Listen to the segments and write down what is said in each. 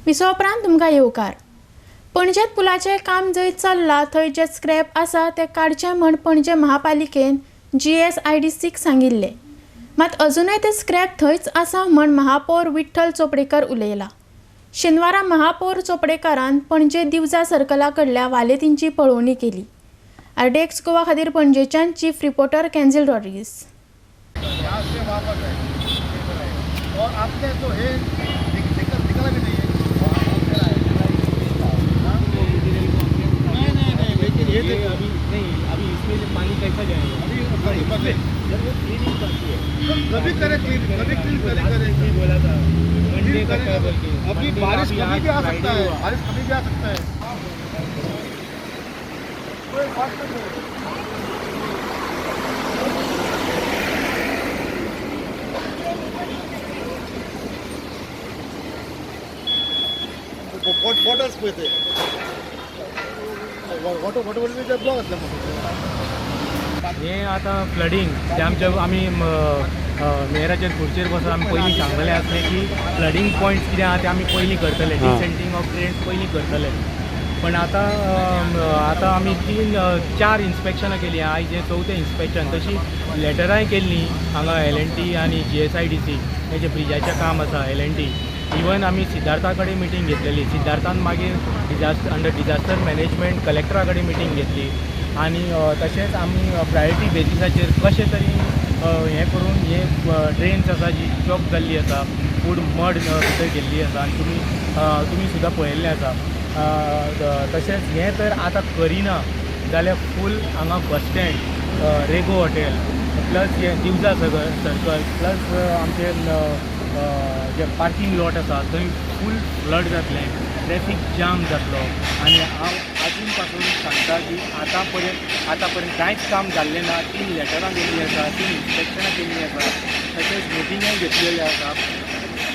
Wiseau उपरांत तुमकां येवकार. पणजेत पुलाचें काम जंय चल्लां थंय जे स्क्रॅप आसा ते काडचे म्हण पणजे महापालिकेन GSIDCक सांगिल्लें. मात अजूनय ते स्क्रॅप थंयच आसा म्हण महापौर विठ्ठल चोपडेकर उलयला. शेनवारा महापौर चोपडेकारान पणजे दिवजा सर्कला कडल्या वालेतींची पळोवणी केली. RDX गोवा खातीर पणजेच्यान चीफ रिपोर्टर केन्झिल रॉड्रिगीस. और आपने जो है निकला भी नहीं है। नहीं लेकिन ये देखो अभी नहीं, अभी इसमें से पानी कैसा जाएगा? अभी बदले जब वो क्लीनिंग करती है कभी करे बोला था मंडे का क्या बोल के अभी बारिश कभी भी आ सकता है, बारिश कभी भी आ सकता है। कोई बात नहीं है। बॉटल्स पळय वॉटर बी ते ब्लॉक असल्या हे आता फ्लडिंग ते आमच्या आमी मेयराचेर खुर्चेर बसून आमी पयलीं सांगलेलें आसलें की फ्लडिंग पॉयंट्स कितें आहा ते आमी पयलीं करतले, डिसेंटींग ऑफ ड्रेन्स पयलीं करतले. पण आतां आमी 3-4 इन्स्पेक्शनां केलीं. आयज हें 4थें इन्स्पेक्शन. तशी लेटराय केल्लीं हांगा LNT आनी GSIDC हें जें ब्रिजाचें काम आसा LNT. इवन आमी सिद्धार्था कडेन मिटींग घेतलेली. सिद्धार्थान मागीर अंडर डिजास्टर मॅनेजमेंट कलेक्टरा कडेन मिटींग घेतली आनी तशेंच आमी प्रायोरिटी बेसिसाचेर कशें तरी हें करून हे ड्रेन्स आसा जी चॉक जाल्ली आसा, फूड मड भितर गेल्ली आसा आनी तुमी सुद्दां पळयल्लें आसा. तशेंच हें तर आतां करिना जाल्यार फूल हांगा बस स्टँड, रेगो हॉटेल प्लस हे दिवजा सर्कल प्लस आमचे जे पार्किंग लॉट आसा थंय फूल फ्लड जातलें, ट्रॅफिक जाम जातलो. आनी हांव आजून पासून सांगता की आतां पर्यंत कांयच काम जाल्लें ना. 3 लेटरां गेल्लीं आसा, 3 इन्स्पेक्शनां केल्लीं आसा, तशेंच मिटिंगय घेतलेली आसा.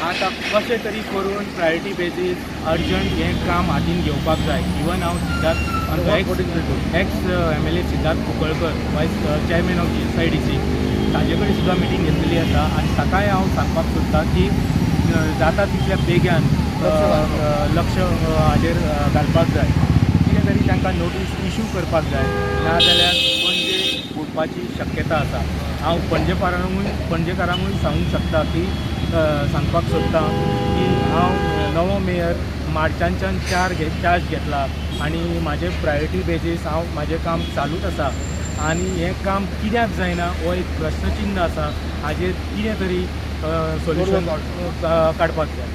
आतां कशें तरी करून प्रायोरिटी बेजीस अर्जंट हें काम हातीन घेवपाक जाय. इवन हांव सिद्धार्थ एक्स MLA सिद्धार्थ कुंकळकर वायस चेअरमॅन ऑफ GSIDC ताजे कडेन सुद्दां मिटींग घेतलेली आसा आनी ताकाय हांव सांगपाक सोदतां की जाता तितल्या बेग्यान लक्ष हाजेर घालपाक जाय. कितें तरी तांकां नोटीस इश्यू करपाक जाय, नाजाल्यार पणजे बुडपाची शक्यता आसा. हांव पणजेकारांकूय सांगूंक शकता की सांगपाक सोदतां की हांव नवो मेयर मार्चांच्यान चार्ज घेतला आनी म्हाजें प्रायोरिटी बेजीस म्हाजें काम चालूच आसा. आनी हें काम कित्याक जायना हो एक प्रश्नचिन्ह आसा. हाजेर कितें तरी सोल्युशन काडपाक जाय.